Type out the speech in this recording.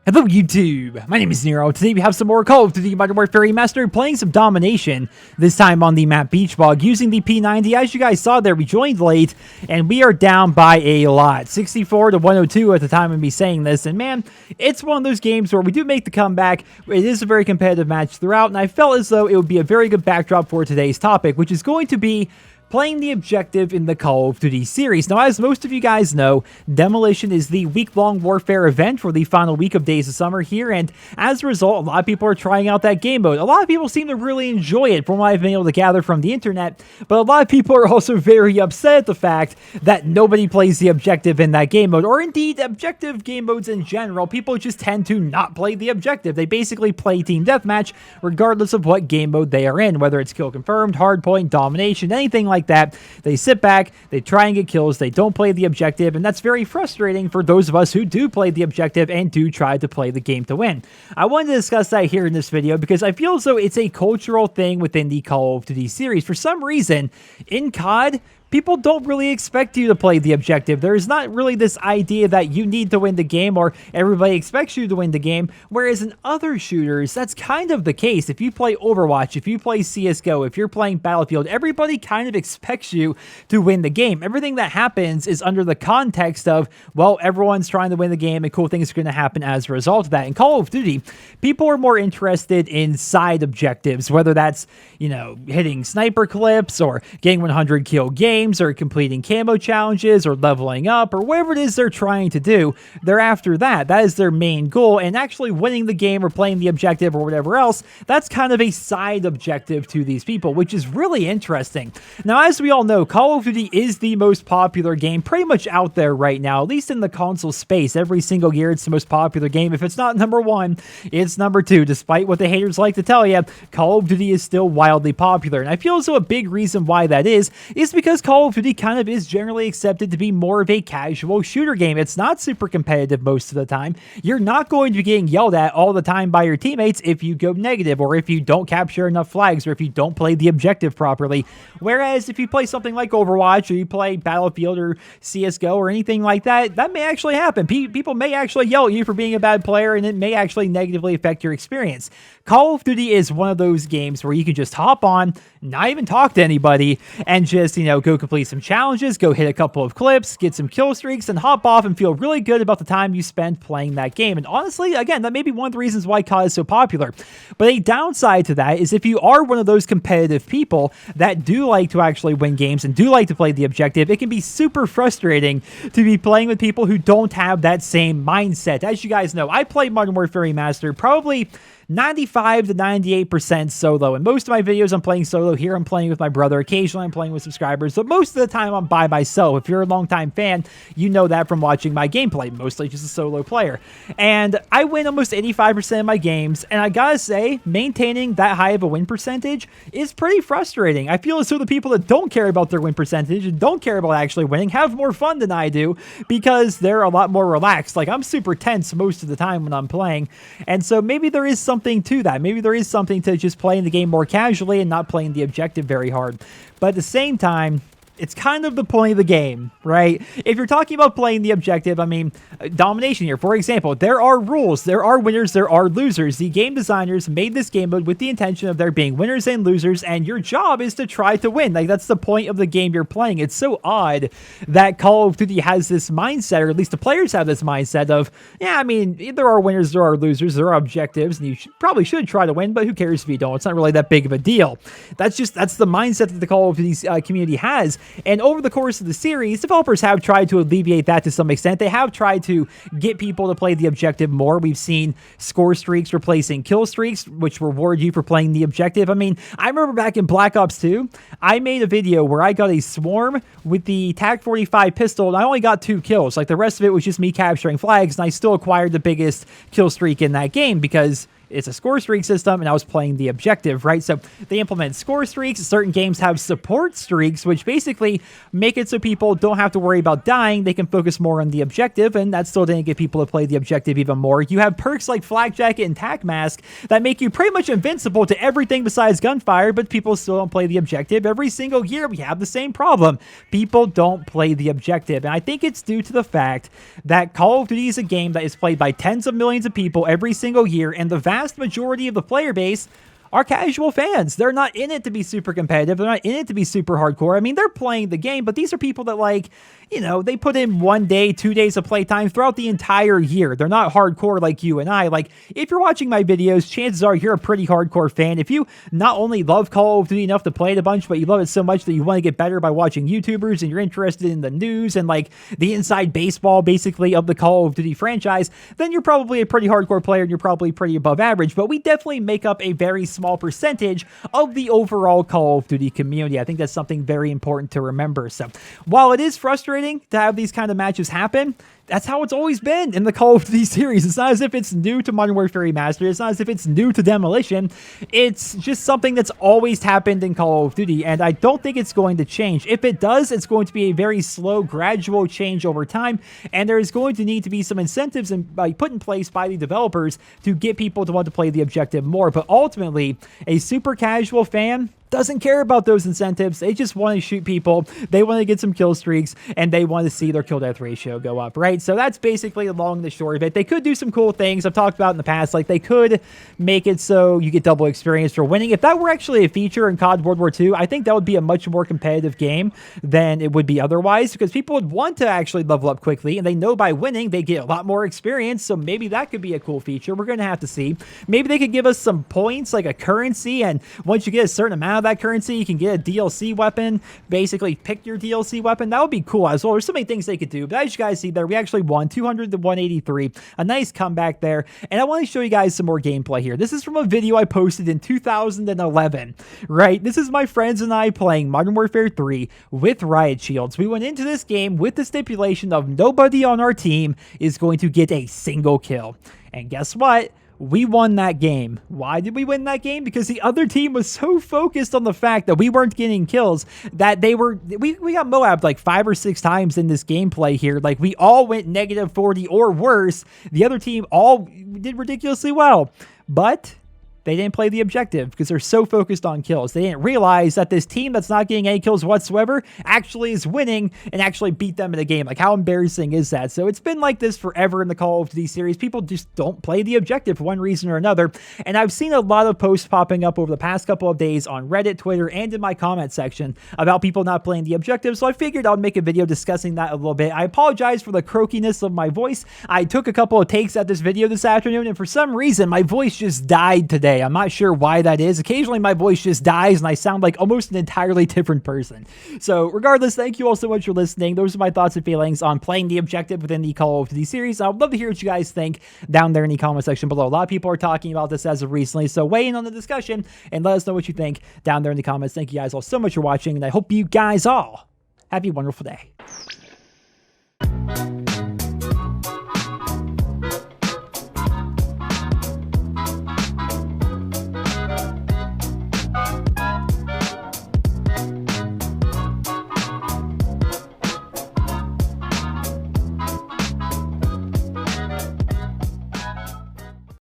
Hello YouTube, my name is Nero. Today we have some more Call of Duty Modern Warfare Remastered, playing some Domination, this time on the map Beach Bog, using the P90. As you guys saw there, we joined late, and we are down by a lot. 64 to 102 at the time of me saying this, and man, it's one of those games where we do make the comeback. It is a very competitive match throughout, and I felt as though it would be a very good backdrop for today's topic, which is going to be playing the objective in the Call of Duty series. Now, as most of you guys know, Demolition is the week-long warfare event for the final week of Days of Summer here, and as a result, a lot of people are trying out that game mode. A lot of people seem to really enjoy it from what I've been able to gather from the internet, but a lot of people are also very upset at the fact that nobody plays the objective in that game mode, or indeed, objective game modes in general. People just tend to not play the objective. They basically play Team Deathmatch regardless of what game mode they are in, whether it's Kill Confirmed, Hardpoint, Domination, anything like that. They sit back, they try and get kills, they don't play the objective, and that's very frustrating for those of us who do play the objective and do try to play the game to win. I wanted to discuss that here in this video because I feel as though it's a cultural thing within the Call of Duty series. For some reason, in COD, people don't really expect you to play the objective. There's not really this idea that you need to win the game or everybody expects you to win the game, whereas in other shooters, that's kind of the case. If you play Overwatch, if you play CSGO, if you're playing Battlefield, everybody kind of expects you to win the game. Everything that happens is under the context of, well, everyone's trying to win the game and cool things are going to happen as a result of that. In Call of Duty, people are more interested in side objectives, whether that's, you know, hitting sniper clips or getting 100 kill games, or completing camo challenges or leveling up or whatever it is they're trying to do. They're after that. That is their main goal, and actually winning the game or playing the objective or whatever else, that's kind of a side objective to these people, which is really interesting. Now, as we all know, Call of Duty is the most popular game pretty much out there right now, at least in the console space. Every single year it's the most popular game. If it's not number one, it's number two. Despite what the haters like to tell you, Call of Duty is still wildly popular, and I feel as though a big reason why that is because Call of Duty kind of is generally accepted to be more of a casual shooter game. It's not super competitive most of the time. You're not going to be getting yelled at all the time by your teammates if you go negative, or if you don't capture enough flags, or if you don't play the objective properly. Whereas if you play something like Overwatch, or you play Battlefield or CSGO or anything like that, that may actually happen. People may actually yell at you for being a bad player, and it may actually negatively affect your experience. Call of Duty is one of those games where you can just hop on, not even talk to anybody, and just, you know, go complete some challenges, go hit a couple of clips, get some kill streaks, and hop off and feel really good about the time you spend playing that game. And honestly, again, that may be one of the reasons why COD is so popular. But a downside to that is if you are one of those competitive people that do like to actually win games and do like to play the objective, it can be super frustrating to be playing with people who don't have that same mindset. As you guys know, I play Modern Warfare Remastered probably 95 to 98% solo. In most of my videos, I'm playing solo. Here, I'm playing with my brother. Occasionally, I'm playing with subscribers, but most of the time, I'm by myself. If you're a longtime fan, you know that from watching my gameplay. Mostly just a solo player. And I win almost 85% of my games, and I gotta say, maintaining that high of a win percentage is pretty frustrating. I feel as though the people that don't care about their win percentage and don't care about actually winning have more fun than I do, because they're a lot more relaxed. Like, I'm super tense most of the time when I'm playing, and so maybe there is something to that. Maybe there is something to just playing the game more casually and not playing the objective very hard. But at the same time, it's kind of the point of the game, right? If you're talking about playing the objective, I mean, Domination here, for example, there are rules, there are winners, there are losers. The game designers made this game mode with the intention of there being winners and losers, and your job is to try to win. Like, that's the point of the game you're playing. It's so odd that Call of Duty has this mindset, or at least the players have this mindset of, yeah, I mean, there are winners, there are losers, there are objectives, and you probably should try to win, but who cares if you don't? It's not really that big of a deal. That's the mindset that the Call of Duty community has. And over the course of the series, developers have tried to alleviate that to some extent. They have tried to get people to play the objective more. We've seen score streaks replacing kill streaks, which reward you for playing the objective. I mean, I remember back in Black Ops 2, I made a video where I got a swarm with the TAC-45 pistol, and I only got 2 kills. Like, the rest of it was just me capturing flags, and I still acquired the biggest kill streak in that game because it's a score streak system, and I was playing the objective, right? So they implement score streaks. Certain games have support streaks, which basically make it so people don't have to worry about dying. They can focus more on the objective, and that still didn't get people to play the objective even more. You have perks like Flak Jacket and Tac Mask that make you pretty much invincible to everything besides gunfire, but people still don't play the objective. Every single year, we have the same problem. People don't play the objective, and I think it's due to the fact that Call of Duty is a game that is played by tens of millions of people every single year, and the vast majority of the player base are casual fans. They're not in it to be super competitive. They're not in it to be super hardcore. I mean, they're playing the game, but these are people that, like, you know, they put in 1 day, 2 days of playtime throughout the entire year. They're not hardcore like you and I. Like, if you're watching my videos, chances are you're a pretty hardcore fan. If you not only love Call of Duty enough to play it a bunch, but you love it so much that you want to get better by watching YouTubers and you're interested in the news and, like, the inside baseball, basically, of the Call of Duty franchise, then you're probably a pretty hardcore player and you're probably pretty above average. But we definitely make up a very small percentage of the overall Call of Duty community. I think that's something very important to remember. So while it is frustrating to have these kind of matches happen, that's how it's always been in the Call of Duty series. It's not as if it's new to Modern Warfare Remastered. It's not as if it's new to Demolition. It's just something that's always happened in Call of Duty, and I don't think it's going to change. If it does, it's going to be a very slow, gradual change over time, and there is going to need to be some incentives put in place by the developers to get people to want to play the objective more. But ultimately, a super casual fan doesn't care about those incentives. They just want to shoot people. They want to get some kill streaks, and they want to see their kill death ratio go up, right? So that's basically the long and the short of it. They could do some cool things I've talked about in the past. Like, they could make it so you get double experience for winning. If that were actually a feature in COD World War II, I think that would be a much more competitive game than it would be otherwise, because people would want to actually level up quickly, and they know by winning they get a lot more experience. So maybe that could be a cool feature. We're going to have to see. Maybe they could give us some points, like a currency, and once you get a certain amount of that currency, you can get a DLC weapon. Basically, pick your DLC weapon. That would be cool as well. There's so many things they could do, but as you guys see there, we actually won 200 to 183. A nice comeback there, and I want to show you guys some more gameplay here. This is from a video I posted in 2011, right? This is my friends and I playing Modern Warfare 3 with riot shields. We went into this game with the stipulation of nobody on our team is going to get a single kill. And guess what? We won that game. Why did we win that game? Because the other team was so focused on the fact that we weren't getting kills that we got Moabbed like 5 or 6 times in this gameplay here. Like, we all went negative 40 or worse. The other team all did ridiculously well, but they didn't play the objective because they're so focused on kills. They didn't realize that this team that's not getting any kills whatsoever actually is winning and actually beat them in a game. Like, how embarrassing is that? So it's been like this forever in the Call of Duty series. People just don't play the objective for one reason or another. And I've seen a lot of posts popping up over the past couple of days on Reddit, Twitter, and in my comment section about people not playing the objective. So I figured I'd make a video discussing that a little bit. I apologize for the croakiness of my voice. I took a couple of takes at this video this afternoon, and for some reason, my voice just died today. I'm not sure why that is. Occasionally my voice just dies and I sound like almost an entirely different person. So regardless, thank you all so much for listening. Those are my thoughts and feelings on playing the objective within the Call of Duty series. I would love to hear what you guys think down there in the comment section below. A lot of people are talking about this as of recently, so weigh in on the discussion and let us know what you think down there in the comments. Thank you guys all so much for watching, and I hope you guys all have a wonderful day.